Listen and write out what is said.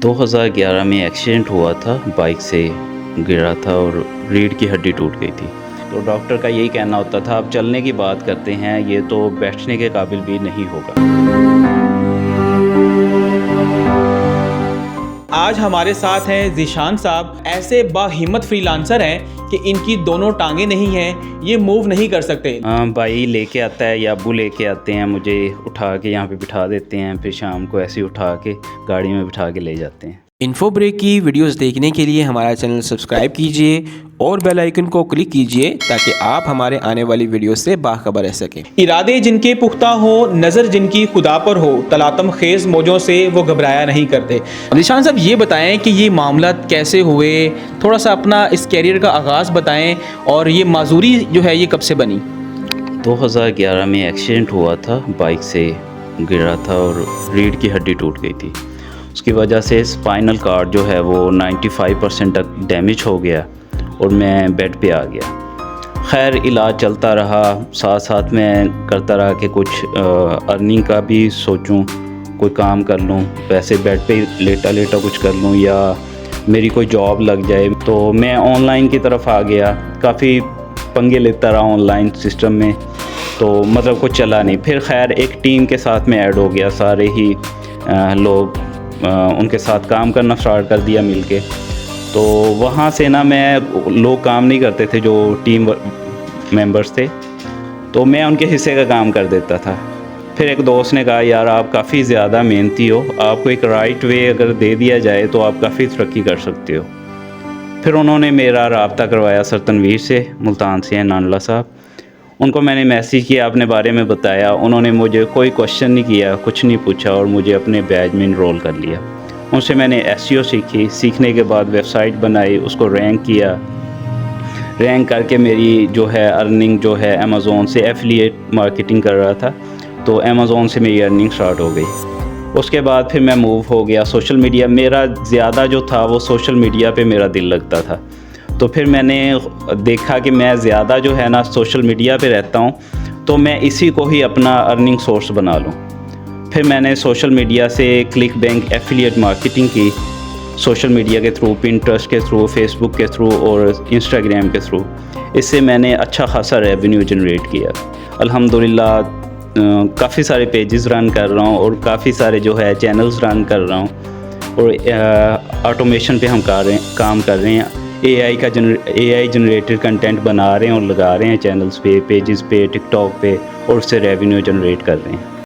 2011 में एक्सीडेंट हुआ था, बाइक से गिरा था और रीढ़ की हड्डी टूट गई थी। तो डॉक्टर का यही कहना होता था, आप चलने की बात करते हैं, ये तो बैठने के काबिल भी नहीं होगा। आज हमारे साथ हैं ज़ीशान साहब। ऐसे बाहिम्मत फ्रीलांसर हैं कि इनकी दोनों टांगें नहीं हैं, ये मूव नहीं कर सकते। भाई लेके आता है या अब्बू लेके आते हैं, मुझे उठा के यहाँ पे बिठा देते हैं, फिर शाम को ऐसे ही उठा के गाड़ी में बिठा के ले जाते हैं। इन्फो ब्रेक की वीडियोस देखने के लिए हमारा चैनल सब्सक्राइब कीजिए और बेल आइकन को क्लिक कीजिए ताकि आप हमारे आने वाली वीडियो से बाखबर रह सकें। इरादे जिनके पुख्ता हो, नज़र जिनकी खुदा पर हो, तलातम खेज मौजों से वो घबराया नहीं करते। ज़ीशान साहब, ये बताएं कि ये मामला कैसे हुए, थोड़ा सा अपना इस कैरियर का आगाज़ बताएं और ये माजूरी जो है ये कब से बनी? 2011 में एक्सीडेंट हुआ था, बाइक से गिरा था और रीढ़ की हड्डी टूट गई थी। उसकी वजह से स्पाइनल कार्ड जो है वो 95% तक डैमेज हो गया और मैं बेड पे आ गया। खैर इलाज चलता रहा, साथ साथ मैं करता रहा कि कुछ अर्निंग का भी सोचूं, कोई काम कर लूं, वैसे बेड पे लेटा लेटा कुछ कर लूं या मेरी कोई जॉब लग जाए। तो मैं ऑनलाइन की तरफ आ गया, काफ़ी पंगे लेता रहा ऑनलाइन सिस्टम में, तो मतलब कुछ चला नहीं। फिर खैर एक टीम के साथ में ऐड हो गया, सारे ही लोग उनके साथ काम करना स्टार्ट कर दिया मिलके। तो वहाँ से ना, मैं लोग काम नहीं करते थे जो टीम मेंबर्स थे, तो मैं उनके हिस्से का काम कर देता था। फिर एक दोस्त ने कहा, यार आप काफ़ी ज़्यादा मेहनती हो, आपको एक राइट वे अगर दे दिया जाए तो आप काफ़ी तरक्की कर सकते हो। फिर उन्होंने मेरा राब्ता करवाया सर तनवीर से, मुल्तान से हैं नानला साहब। उनको मैंने मैसेज किया, अपने बारे में बताया, उन्होंने मुझे कोई क्वेश्चन नहीं किया, कुछ नहीं पूछा और मुझे अपने बैच में इनरोल कर लिया। उनसे मैंने एसईओ सीखी, सीखने के बाद वेबसाइट बनाई, उसको रैंक किया। रैंक करके मेरी जो है अर्निंग जो है अमेज़ोन से, एफिलिएट मार्केटिंग कर रहा था तो अमेज़ोन से मेरी अर्निंग स्टार्ट हो गई। उसके बाद फिर मैं मूव हो गया सोशल मीडिया। मेरा ज़्यादा जो था वो सोशल मीडिया पे मेरा दिल लगता था, तो फिर मैंने देखा कि मैं ज़्यादा जो है ना सोशल मीडिया पे रहता हूँ, तो मैं इसी को ही अपना अर्निंग सोर्स बना लूँ। फिर मैंने सोशल मीडिया से क्लिक बैंक एफिलिएट मार्केटिंग की, सोशल मीडिया के थ्रू, पिंटरेस्ट के थ्रू, फेसबुक के थ्रू और इंस्टाग्राम के थ्रू। इससे मैंने अच्छा खासा रेवेन्यू जनरेट किया अल्हम्दुलिल्लाह। काफ़ी सारे पेजेस रन कर रहा हूँ और काफ़ी सारे जो है चैनल्स रन कर रहा हूँ और ऑटोमेशन पे हम काम कर रहे हैं। एआई जनरेटेड कंटेंट बना रहे हैं और लगा रहे हैं चैनल्स पे, पेजेस पे, टिकटॉक पे, और उससे रेवेन्यू जनरेट कर रहे हैं।